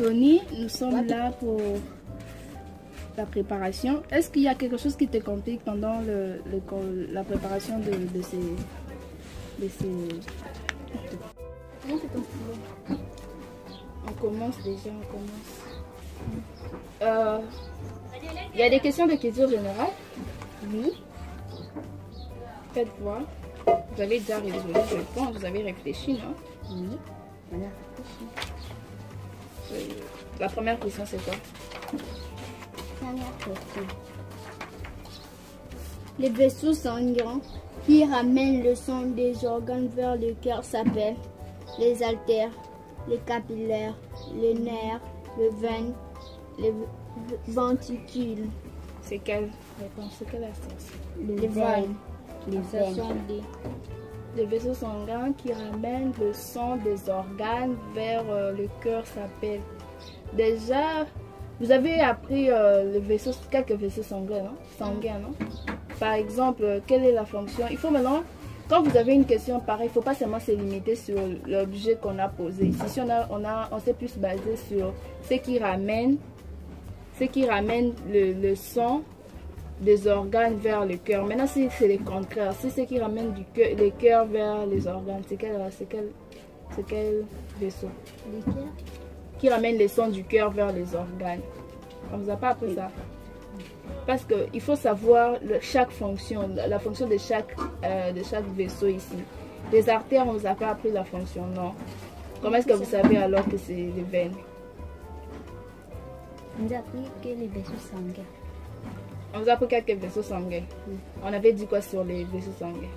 Oni, nous sommes là pour la préparation. Est-ce qu'il y a quelque chose qui te complique pendant la préparation de ces... Comment c'est ton stylo? On commence déjà, il y a des questions de culture générale. Oui. Faites voir. Vous avez déjà résolu, je pense. Vous avez réfléchi, non? Oui. Voilà. La première question, c'est quoi? Première question. Les vaisseaux sanguins qui ramènent le sang des organes vers le cœur s'appellent les artères, les capillaires, les nerfs, les veines, les venticules. C'est quelle réponse? C'est quelle instance? Les veines. Les Ce veines. sont Les vaisseaux sanguins qui ramènent le sang des organes vers le cœur s'appellent. Déjà, vous avez appris quelques vaisseaux sanguins, non? Par exemple, quelle est la fonction? Il faut maintenant, quand vous avez une question pareille, il ne faut pas seulement se limiter sur l'objet qu'on a posé. Ici, si on s'est plus basé sur ce qui ramène le sang des organes vers le cœur. Maintenant, si c'est le contraire, si c'est ce qui ramène le cœur vers les organes, c'est quel vaisseau? lesquels? Qui ramène le sang du cœur vers les organes. On ne vous a pas appris ça? Parce qu'il faut savoir chaque fonction, la fonction de chaque vaisseau ici. Les artères, on ne vous a pas appris la fonction, non? Comment est-ce que vous savez alors que c'est les veines? On nous a appris que les vaisseaux sanguins. On vous a appris quelques vaisseaux sanguins. On avait dit quoi sur les vaisseaux sanguins?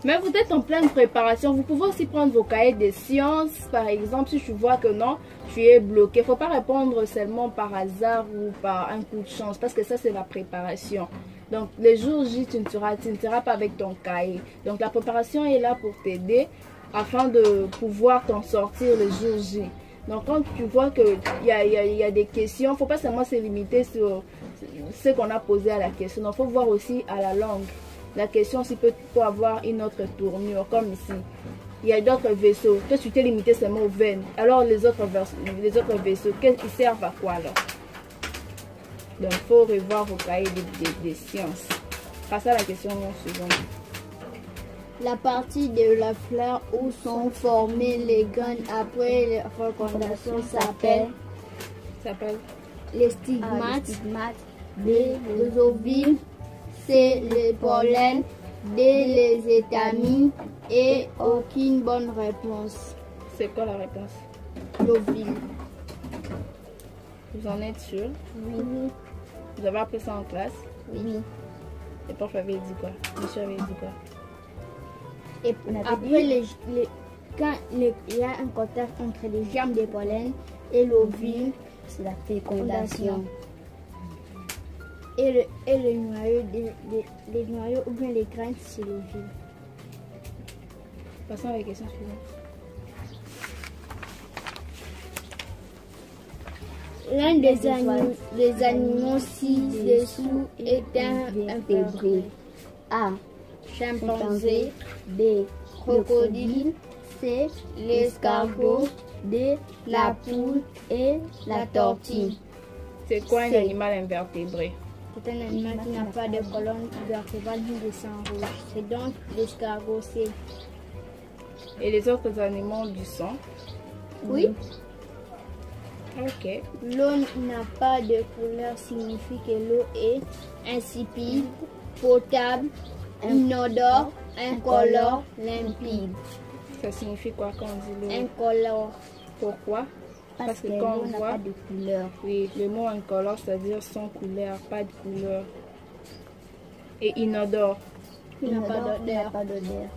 Mais vous êtes en pleine préparation. Vous pouvez aussi prendre vos cahiers de sciences. Par exemple, si tu vois que non, tu es bloqué. Il ne faut pas répondre seulement par hasard ou par un coup de chance. Parce que ça, c'est la préparation. Donc, les jours J, tu ne seras pas avec ton cahier. Donc, la préparation est là pour t'aider afin de pouvoir t'en sortir le jour J. Donc, quand tu vois qu'il y a des questions, il ne faut pas seulement se limiter sur ce qu'on a posé à la question. Il faut voir aussi à la langue. La question aussi peut avoir une autre tournure, comme ici. Il y a d'autres vaisseaux. Toi, tu t'es limité seulement aux veines. Alors, les autres vaisseaux, ils servent à quoi alors? Donc, il faut revoir vos cahiers des sciences. Passez à la question suivante. La partie de la fleur où sont formés les graines après la fécondation s'appelle les stigmates. B, les ovules. C, les pollens. D, les étamines. Et aucune bonne réponse. C'est quoi la réponse? L'ovule. Vous en êtes sûr? Oui. Vous avez appris ça en classe? Oui. Le prof avait dit quoi? Monsieur avait dit quoi? Et après, quand il y a un contact entre les germes des pollens et l'ovule, C'est la fécondation. et le noyau, les noyaux ou bien les graines, c'est l'ovule. Passons à la question suivante. L'un des animaux ci-dessous est un invertébré. A. Chimpanzé. B. Crocodile. C. L'escargot. D. La poule. Et la tortue. C'est quoi un animal invertébré? C'est un animal qui n'a pas de colonne vertébrale ni de sang rouge. C'est donc l'escargot C. Et les autres animaux du sang? Oui. Ok. L'eau n'a pas de couleur signifie que l'eau est insipide, potable, inodore, incolore, limpide. Ça signifie quoi quand on dit l'eau? Incolore. Pourquoi? Parce que quand l'eau on n'a voit, pas de couleur. oui, le mot incolore, c'est-à-dire sans couleur, pas de couleur. Et inodore. Il n'a pas Il n'a d'odeur. pas d'odeur.